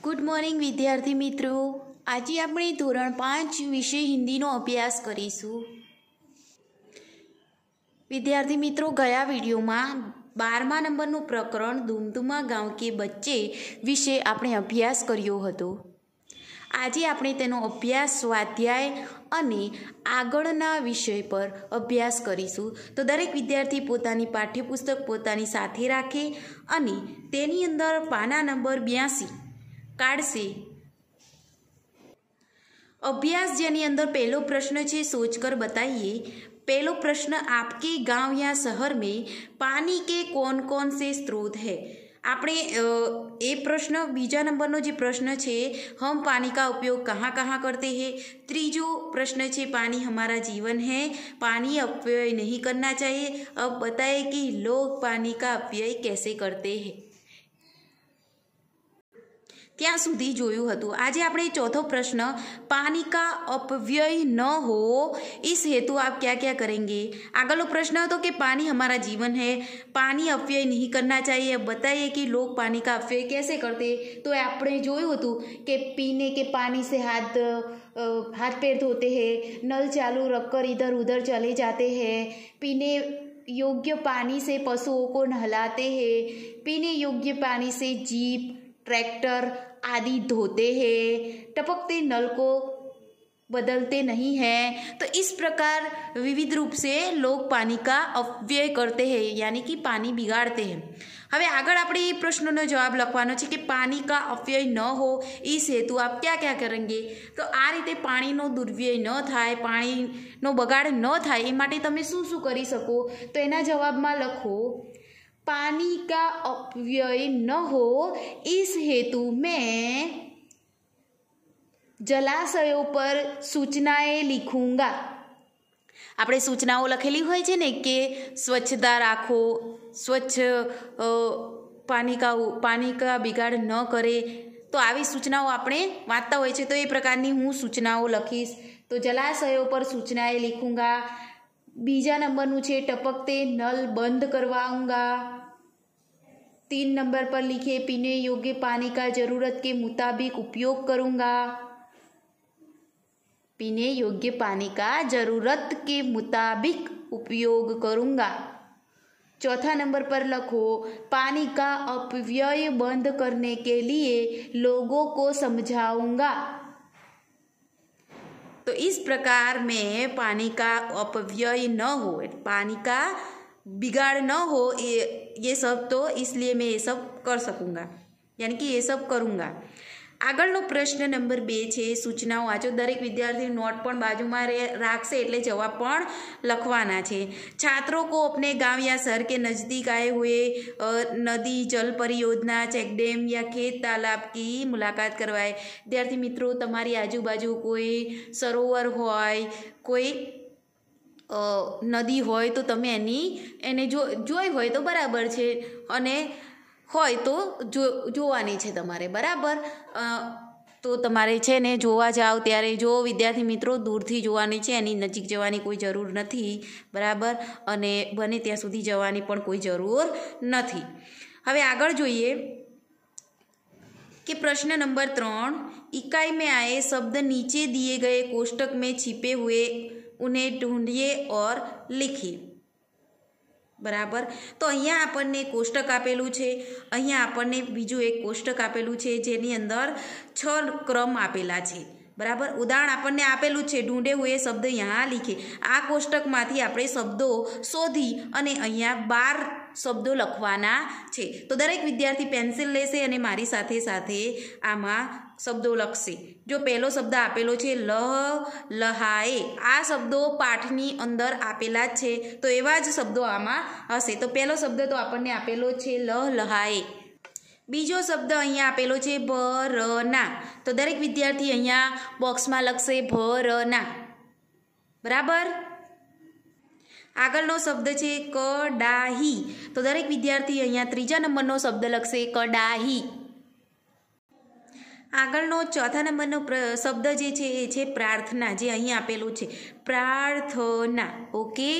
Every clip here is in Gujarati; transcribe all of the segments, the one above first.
गुड मॉर्निंग विद्यार्थी मित्रों। आज આપણે ધોરણ 5 વિષય હિન્દીનો અભ્યાસ કરીશું। વિદ્યાર્થી મિત્રો, ગયા વિડીયોમાં 12મા નંબરનું પ્રકરણ ધૂમધુમા ગાંવ કે બચ્ચે વિશે આપણે અભ્યાસ કર્યો હતો। આજે આપણે તેનો અભ્યાસ સ્વાધ્યાય અને આગળના વિષય પર અભ્યાસ કરીશું। તો દરેક વિદ્યાર્થી પોતાની પાઠ્યપુસ્તક પોતાની સાથે રાખે અને તેની અંદર પાના નંબર 82 काढ़से। अभ्यास जेनी अंदर पहलो प्रश्न है, सोचकर बताइए। पहलो प्रश्न, आपके गांव या शहर में पानी के कौन कौन से स्रोत है। आपने ए प्रश्न बीजा नंबर जो प्रश्न है, हम पानी का उपयोग कहाँ कहाँ करते हैं। तीजो प्रश्न है, पानी हमारा जीवन है, पानी अपव्यय नहीं करना चाहिए। अब बताएं कि लोग पानी का अपव्यय कैसे करते हैं। ત્યાં સુધી જોયું હતું। આજે આપણે ચોથો પ્રશ્ન, પાણી का अपव्यय न हो इस हेतु आप क्या क्या करेंगे। આગળનો પ્રશ્ન હતો કે पानी हमारा जीवन है, पानी अपव्यय नहीं करना चाहिए। बताइए कि लोग पानी का अपव्यय कैसे करते। तो આપણે જોયું હતું કે पीने के पानी से हाथ पैर धोते हैं, नल चालू रखकर इधर उधर चले जाते हैं, पीने योग्य पानी से पशुओं को नहलाते हैं, पीने योग्य पानी से जीप ट्रैक्टर आदि धोते हैं, टपकते नल को बदलते नहीं हैं। तो इस प्रकार विविध रूप से लोग पानी का अपव्यय करते हैं, यानी कि पानी बिगाड़ते हैं। हवे आगळ आपणे ये प्रश्नों जवाब लखवानो छे कि पानी का अपव्यय न हो इस हेतु आप क्या क्या करेंगे। तो आ रीते पाणीनो दुर्व्यय न थाय, पाणीनो बगाड़ न थाय ए माटे तमे शुं शुं करी शको। तो एना जवाबमां लखो, पानी का अपव्यय न हो इस हेतु में जलाशयों पर सूचनाएं लिखूंगा। આપણે સૂચનાઓ લખેલી હોય છે ને કે સ્વચ્છતા રાખો, स्वच्छ पानी का बिगाड़ न करे। तो આવી સૂચનાઓ આપણે વાંચતા હોય છે। તો એ પ્રકારની હું સૂચનાઓ લખીશ। તો જલાશયોं पर सूचनाएं लिखूंगा। बीजा नंबरનું છે, टपकते नल बंद करवाऊंगा। 3 नंबर पर लिखे, पीने योग्य पानी का जरूरत के मुताबिक उपयोग करूंगा। पीने योग्य पानी का जरूरत के मुताबिक उपयोग करूंगा। चौथा नंबर पर लखो, पानी का अपव्यय बंद करने के लिए लोगों को समझाऊंगा। तो इस प्रकार में पानी का अपव्यय न हो, पानी का बिगाड़ न हो, ये सब, तो इसलिए मैं ये सब कर सकूँगा, यानी कि ये सब करूँगा। આગળનો પ્રશ્ન નંબર 2 છે, સૂચનાઓ વાંચો। દરેક વિદ્યાર્થી નોટ પણ બાજુમાં રાખશે એટલે જવાબ પણ લખવાના છે। छात्रों को अपने गांव या शहर के नज़दीक आए हुए नदी, जल परियोजना, चेक डैम या खेत तालाब की मुलाकात करवाए। विद्यार्थी मित्रों, તમારી આજુબાજુ કોઈ સરોવર હોય, કોઈ નદી હોય તો તમે એને જોઈ હોય તો બરાબર છે, અને હોય તો જોવાની છે તમારે, બરાબર। તો તમારે છે ને જોવા જાઓ ત્યારે જો વિદ્યાર્થી મિત્રો દૂરથી જોવાની છે, એની નજીક જવાની કોઈ જરૂર નથી, બરાબર। અને બને ત્યાં સુધી જવાની પણ કોઈ જરૂર નથી। હવે આગળ જોઈએ कि प्रश्न नंबर 3, इकाई में आए शब्द नीचे दिए गए कोष्टक में छिपे हुए उन्हें ढूंढिए और लिखिए। बराबर। तो अहींया आपने कोष्टक आपेलू है, अहींया आपने बीजू एक कोष्टक आपेलू है जेनी अंदर 6 क्रम आपेला है, बराबर। उदाहरण आपने आपेलू है, ढूंढे हुए शब्द यहाँ लिखे। आ कोष्टक मांथी आपणे शब्दों शोधी अने अहींया 12 शब्दों लखवाना छे। तो दरेक विद्यार्थी पेन्सिल लेशे अने मारी साथे साथे आमां शब्दों लखशे। जो पहलो शब्द आपेलो छे लह लहाए, आ शब्दों पाठनी अंदर आपेला छे, तो एवा ज शब्दों आमां हशे। तो पहलो शब्द तो आपने आपेलो छे लह लहाए। बीजो शब्द अहींया आपेलो छे भरना। तो दरेक विद्यार्थी अहींया बॉक्समां लखशे भरना, बराबर। આગળનો શબ્દ છે કડાહી। તો દરેક વિદ્યાર્થી અહીંયા 3જા નંબરનો શબ્દ લખશે કડાહી। આગળનો 4થા નંબરનો શબ્દ જે છે એ છે પ્રાર્થના, જે અહીં આપેલું છે પ્રાર્થના, ઓકે।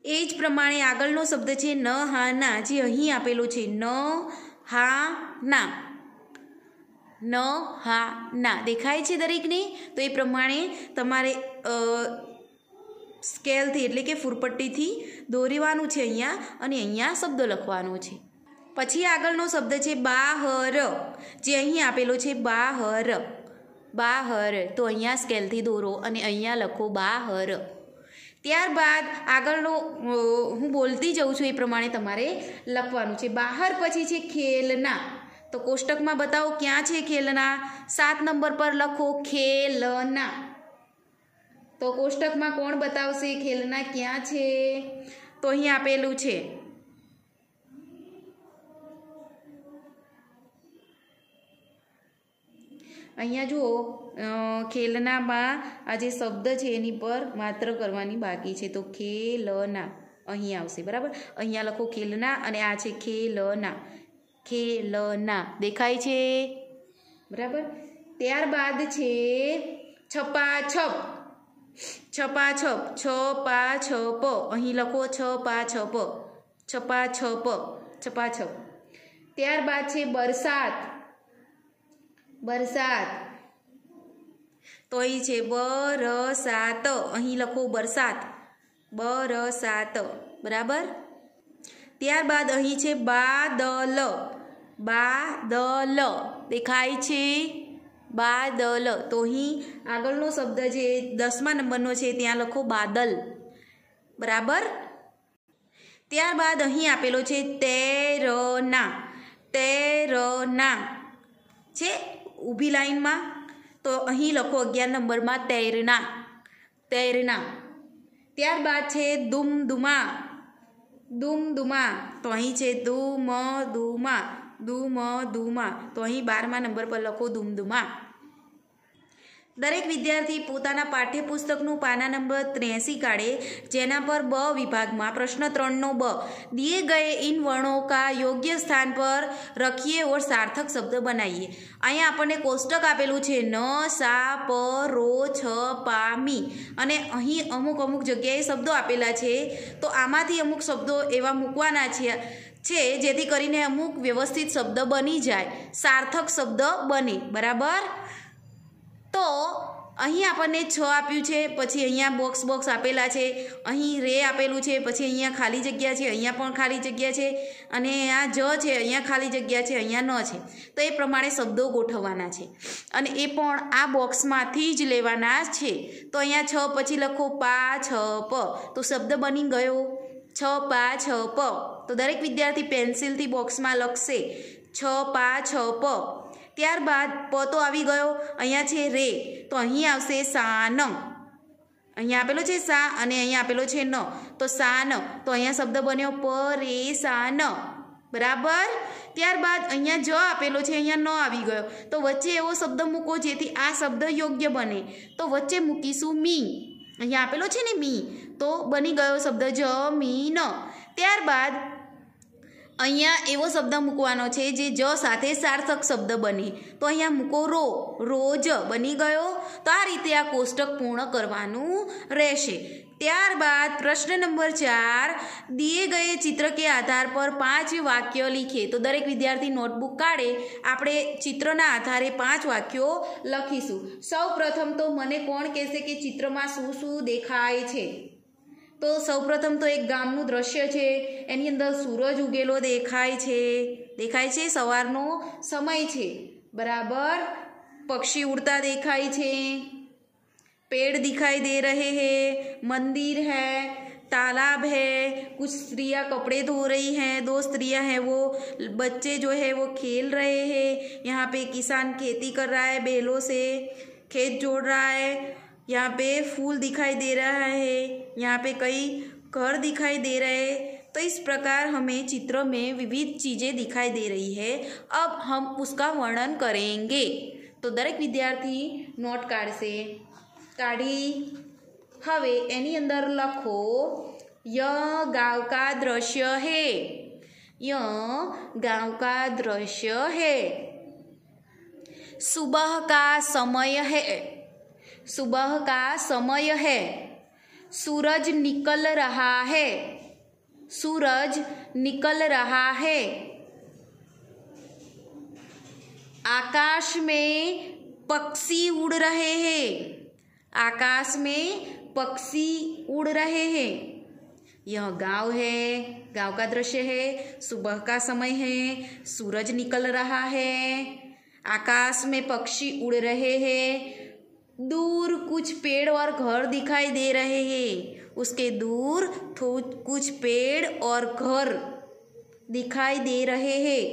એ જ પ્રમાણે આગળનો શબ્દ છે નહાના, જે અહીં આપેલું છે નહાના। ન હા ના દેખાય છે દરેકને? તો એ પ્રમાણે તમારે સ્કેલથી એટલે કે ફૂરપટ્ટીથી દોરવાનું છે અહીંયા, અને અહીંયા શબ્દ લખવાનો છે. પછી આગળનો શબ્દ છે બહાર, જે અહીં આપેલો છે બહાર. બહાર તો અહીંયા સ્કેલથી દોરો અને અહીંયા લખો બહાર. ત્યારબાદ આગળનો હું બોલતી જઉં છું એ પ્રમાણે તમારે લખવાનું છે. બહાર પછી છે ખેલના. તો કોષ્ટકમાં બતાવો ક્યાં છે ખેલના? 7 નંબર પર લખો ખેલના. તો કોષ્ટકમાં કોણ બતાવશે ખેલના ક્યાં છે? તો અહીં આપેલું છે. અહીંયા જુઓ, ખેલનામાં આ જે શબ્દ છે એની પર માત્ર કરવાની બાકી છે. તો ખેલના અહીં આવશે, બરાબર. અહીંયા લખો ખેલના અને આ છે ખેલના. ખેલના દેખાય છે, બરાબર. ત્યારબાદ છે છપાછપ. છપાછપ છપાછપ અહીં લખો છપાછપ. છપાછપ છપાછપ. ત્યારબાદ છે બરસાત. બરસાત તો અહીં છે બરસાત. અહીં લખો બરસાત. બરસાત, બરાબર. ત્યારબાદ અહીં છે બાદલ. બાદલ દેખાય છે, બાદલ. તો અહીં આગળનો શબ્દ જે 10મા નંબરનો છે ત્યાં લખો બાદલ, બરાબર. ત્યારબાદ અહીં આપેલો છે તૈરના. તૈરના છે ઊભી લાઈનમાં. તો અહીં લખો 11 નંબરમાં તૈરના. તૈરના. ત્યારબાદ છે દુમદુમા. દુમદુમા તો અહીં છે દુમદુમા. દુમદુમા તો અહીં 12મા નંબર પર લખો દુમદુમા. દરેક વિદ્યાર્થી પોતાના પાઠ્યપુસ્તકનું પાના નંબર 83 કાઢે, જેના પર બ વિભાગમાં પ્રશ્ન 3નો બ दिए गए इन वर्णों का योग्य स्थान पर रखिए और सार्थक शब्द बनाइए. અહીંયા આપણને કોષ્ટક આપેલું છે ન, સા, પ, રો, છ, પા, મી, અને અહીં અમુક જગ્યાએ શબ્દો આપેલા છે. તો આમાંથી અમુક શબ્દો એવા મૂકવાના છે જેથી કરીને અમુક વ્યવસ્થિત શબ્દ બની જાય, સાર્થક શબ્દ બને, બરાબર. તો અહીં આપણને 6 આપ્યું છે, પછી અહીંયા બોક્સ આપેલા છે, અહીં રે આપેલું છે, પછી અહીંયા ખાલી જગ્યા છે, અહીંયા પણ ખાલી જગ્યા છે, અને આ જ છે, અહીંયા ખાલી જગ્યા છે, અહીંયા ન છે. તો એ પ્રમાણે શબ્દો ગોઠવવાના છે, અને એ પણ આ બોક્સમાંથી જ લેવાના છે. તો અહીંયા 6 પછી લખો પા છ પ. તો શબ્દ બની ગયો છ પા છ પ. તો દરેક વિદ્યાર્થી પેન્સિલથી બોક્સમાં લખશે છ પા છ પ. ત્યારબાદ પ તો આવી ગયો, અહીંયા છે રે, તો અહીં આવશે સાન. અહીંયા આપેલો છે સા અને અહીંયા આપેલો છે ન, તો સાન. તો અહીંયા શબ્દ બન્યો પરેશાન, બરાબર. ત્યારબાદ અહીંયા જ આપેલો છે, અહીંયા ન આવી ગયો, તો વચ્ચે એવો શબ્દ મૂકો જેથી આ શબ્દ યોગ્ય બને. તો વચ્ચે મૂકીશું મી. અહીંયા આપેલો છે ને મી, તો બની ગયો શબ્દ જમીન. ત્યારબાદ અહીંયા એવો શબ્દ મૂકવાનો છે જે જ સાથે સાર્થક શબ્દ બને. તો અહીંયા મૂકો રો. રોજ બની ગયો. તો આ રીતે આ કોષ્ટક પૂર્ણ કરવાનું રહેશે. ત્યારબાદ પ્રશ્ન નંબર 4, दिए गए चित्र के आधार पर 5 वाक्य लिखे. तो दरेक विद्यार्थी नोटबुक काढे, આપણે ચિત્રના આધારે 5 વાક્યો લખીશું. સૌ પ્રથમ તો મને કોણ કહેશે કે ચિત્રમાં શું દેખાય છે? તો સૌપ્રથમ તો એક ગામનું દ્રશ્ય છે, એની અંદર સૂરજ ઉગેલો દેખાય છે. દેખાય છે, સવારનો સમય છે, બરાબર. પક્ષી ઉડતા દેખાય છે, पेड़ दिखाई दे रहे हैं, मंदिर है, तालाब है, कुछ स्त्रियां कपड़े धो रही हैं, 2 स्त्रियां हैं, वो बच्चे जो है वो खेल रहे हैं. यहाँ पे किसान खेती कर रहा है, बैलों से खेत जोड़ रहा है. यहाँ पे फूल दिखाई दे रहा है, यहाँ पे कई घर दिखाई दे रहे हैं. तो इस प्रकार हमें चित्र में विविध चीज़ें दिखाई दे रही है. अब हम उसका वर्णन करेंगे. तो दरेक विद्यार्थी नोट काढ़शे. काढ़ी हवे एनी अंदर लखो यह गाँव का दृश्य है. यह गाँव का दृश्य है. सुबह का समय है. सुबह का समय है. सूरज निकल रहा है. सूरज निकल रहा है. आकाश में पक्षी उड़ रहे हैं। आकाश में पक्षी उड़ रहे हैं। यह गांव है, गांव का दृश्य है, सुबह का समय है, सूरज निकल रहा है, आकाश में पक्षी उड़ रहे हैं। दूर कुछ पेड़ और घर दिखाई दे रहे हैं। उसके दूर कुछ पेड़ और घर दिखाई दे रहे हैं।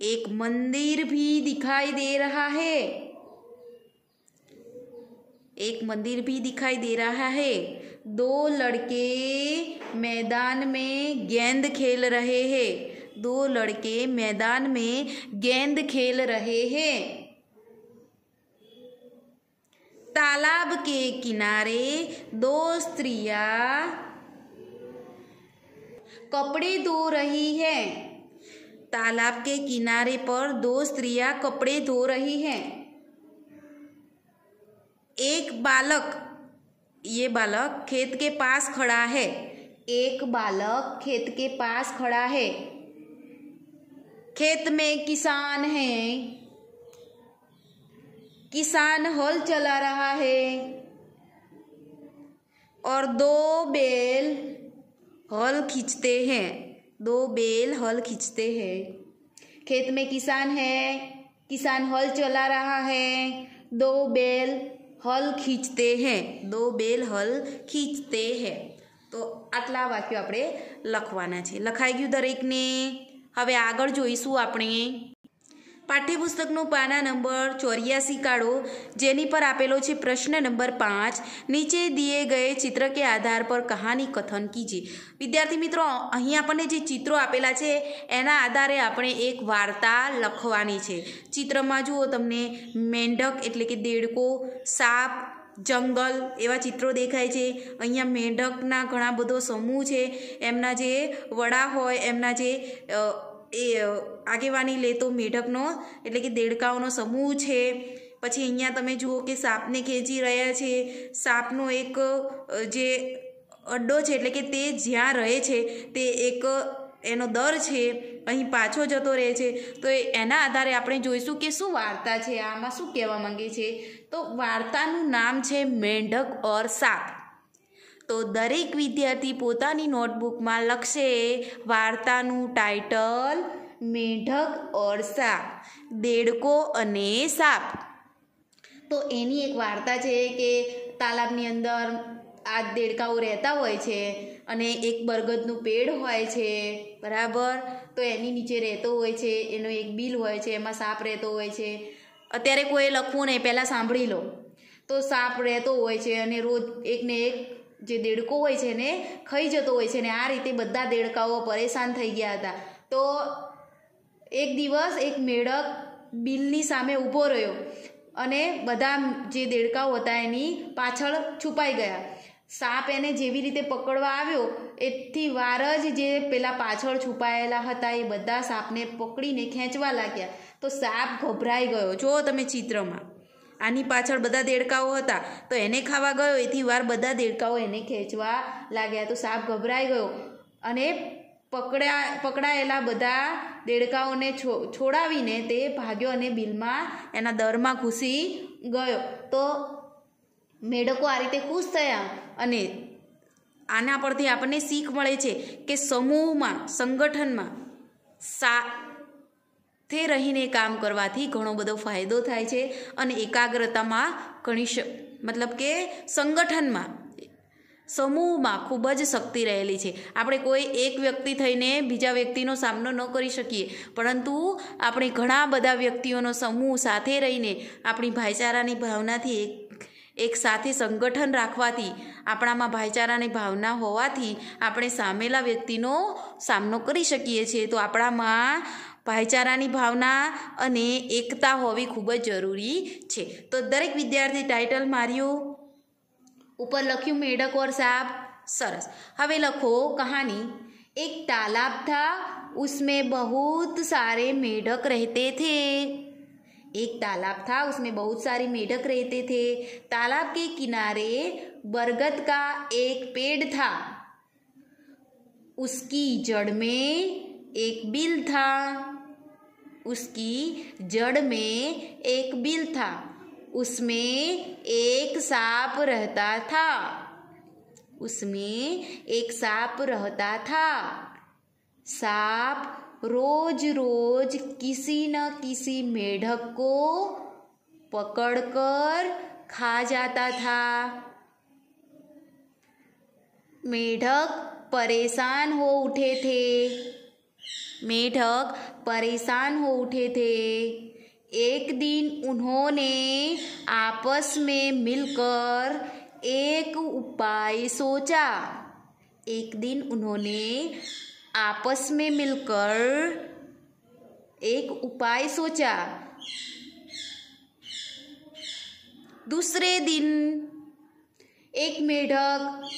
एक मंदिर भी दिखाई दे रहा है। एक मंदिर भी दिखाई दे रहा है। दो लड़के मैदान में गेंद खेल रहे हैं। दो लड़के मैदान में गेंद खेल रहे हैं। तालाब के किनारे दो स्त्रियां कपड़े धो रही हैं। तालाब के किनारे पर दो स्त्रियां कपड़े धो रही हैं। एक बालक, ये बालक खेत के पास खड़ा है। एक बालक खेत के पास खड़ा है। खेत में किसान है। किसान हल चला रहा है और दो बैल हल खींचते हैं। दो बैल हल खींचते हैं। खेत में किसान है, किसान हल चला रहा है, दो बैल हल खींचते हैं। दो बैल हल खींचते हैं। तो आटला वाक्यो આપણે લખવાના છે। લખાઈ ગયું દરેકને। હવે આગળ જોઈશું આપણે પાઠ્યપુસ્તકનો પાના નંબર 84 કાઢો, જેની પર આપેલો છે પ્રશ્ન નંબર 5। નીચે दिए गए चित्र के आधार पर कहानी कथन कीजिए। વિદ્યાર્થી મિત્રો, અહીં આપણને જે ચિત્રો આપેલા છે એના આધારે આપણે એક વાર્તા લખવાની છે। ચિત્રમાં જુઓ તમને મેંઢક એટલે કે દેડકો, સાપ, જંગલ એવા ચિત્રો દેખાય છે। અહીંયા મેંઢકના ઘણા બધો સમૂહ છે। એમના જે વડા હોય, એમના જે એ આગેવાની લેતો મેઢકનો એટલે કે દેડકાઓનો સમૂહ છે। પછી અહીંયા તમે જુઓ કે સાપને ખેંચી રહ્યા છે। સાપનો એક જે અડ્ડો છે એટલે કે તે જ્યાં રહે છે તે એક એનો દર છે, અહીં પાછો જતો રહે છે। તો એના આધારે આપણે જોઈશું કે શું વાર્તા છે, આમાં શું કહેવા માંગે છે। તો વાર્તાનું નામ છે મેંઢક ઓર સાપ। તો દરેક વિદ્યાર્થી પોતાની નોટબુકમાં લખશે વાર્તાનું ટાઇટલ મેંઢક ઓર સાપ, દેડકો અને સાપ। તો એની એક વાર્તા છે કે તાલાબની અંદર આ દેડકાઓ રહેતા હોય છે અને એક બરગદનું પેડ હોય છે, બરાબર। તો એની નીચે રહેતો હોય છે, એનો એક બિલ હોય છે, એમાં સાપ રહેતો હોય છે। અત્યારે કોઈ લખવું નહીં, પહેલાં સાંભળી લો। તો સાપ રહેતો હોય છે અને રોજ એકને એક જે દેડકો હોય છે ને ખાઈ જતો હોય છે ને આ રીતે બધા દેડકાઓ પરેશાન થઈ ગયા હતા। તો એક દિવસ એક મેઢક બિલની સામે ઊભો રહ્યો અને બધા જે દેડકાઓ હતા એની પાછળ છુપાઈ ગયા। સાપ એને જેવી રીતે પકડવા આવ્યો એથી વાર જ જે પેલા પાછળ છુપાયેલા હતા એ બધા સાપને પકડીને ખેંચવા लाग्યા। તો સાપ ગભરાઈ ગયો। જો તમે ચિત્રમાં આની પાછળ બધા દેડકાઓ હતા તો એને ખાવા ગયો, એથી વાર બધા દેડકાઓ એને ખેંચવા लाग्યા। તો સાપ ગભરાઈ ગયો અને પકડાયેલા બધા દેડકાઓને છોડાવીને તે ભાગ્યો અને બિલમાં એના દરમાં ઘૂસી ગયો। તો મેઢકો આ રીતે ખુશ થયા અને આના પરથી આપણને શીખ મળે છે કે સમૂહમાં, સંગઠનમાં સાથે રહીને કામ કરવાથી ઘણો બધો ફાયદો થાય છે અને એકાગ્રતામાં ઘણી મતલબ કે સંગઠનમાં, સમૂહમાં ખૂબ જ શક્તિ રહેલી છે। આપણે કોઈ એક વ્યક્તિ થઈને બીજા વ્યક્તિનો સામનો ન કરી શકીએ, પરંતુ આપણે ઘણા બધા વ્યક્તિઓનો સમૂહ સાથે રહીને આપણી ભાઈચારાની ભાવનાથી એક સાથે સંગઠન રાખવાથી, આપણામાં ભાઈચારાની ભાવના હોવાથી આપણે સામેલા વ્યક્તિનો સામનો કરી શકીએ છીએ। તો આપણામાં ભાઈચારાની ભાવના અને એકતા હોવી ખૂબ જ જરૂરી છે। તો દરેક વિદ્યાર્થી ટાઇટલ માર્યું, ઉપર લખ્યું મેઢક ઓર સાપ, સરસ। હવે લખો કહાની। एक तालाब था, उसमें बहुत सारे मेढक रहते थे। एक तालाब था, उसमें बहुत सारे मेढक रहते थे। तालाब के किनारे बरगद का एक पेड़ था। उसकी जड़ में एक बिल था। उसकी जड़ में एक बिल था, उसमें एक सांप रहता था, उसमें एक सांप रहता था। सांप रोज रोज किसी न किसी मेढक को पकड़कर खा जाता था। मेढक परेशान हो उठे थे, मेढक परेशान हो उठे थे। एक दिन उन्होंने आपस में मिलकर एक उपाय सोचा। एक दिन उन्होंने आपस में मिलकर एक उपाय सोचा। दूसरे दिन एक मेढक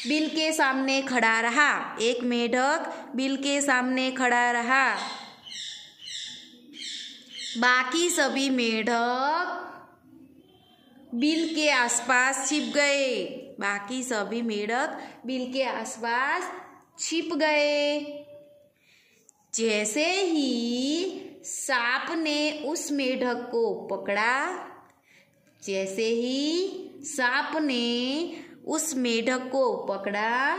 बिल के सामने खड़ा रहा। एक मेढक बिल के सामने खड़ा रहा। बाकी सभी मेढक बिल के आसपास छिप गए। बाकी सभी मेढक बिल के आसपास छिप गए। जैसे ही सांप ने उस मेढक को पकड़ा, जैसे ही सांप ने उस मेढक को पकड़ा,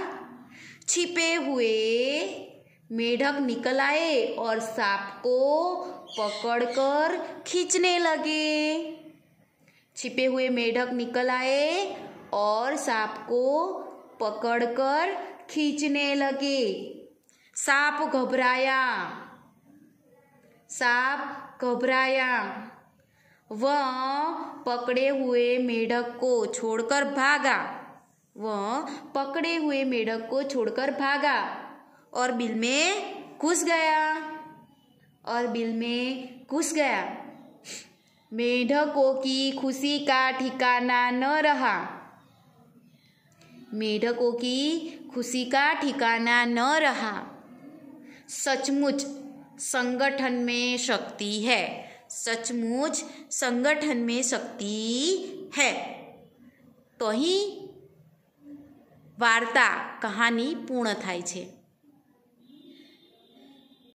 छिपे हुए मेढक निकल आए और सांप को पकड़कर खींचने लगे। छिपे हुए मेढक निकल आए और सांप को पकड़कर खींचने लगे। सांप घबराया, सांप घबराया। वह पकड़े हुए मेढक को छोड़कर भागा। वह पकड़े हुए मेढक को छोड़कर भागा और बिल में घुस गया, और बिल में घुस गया। मेढकों की खुशी का ठिकाना न रहा। मेढकों की खुशी का ठिकाना न रहा। सचमुच संगठन में शक्ति है। सचमुच संगठन में शक्ति है। तो ही वार्ता कहानी पूर्ण थाय छे।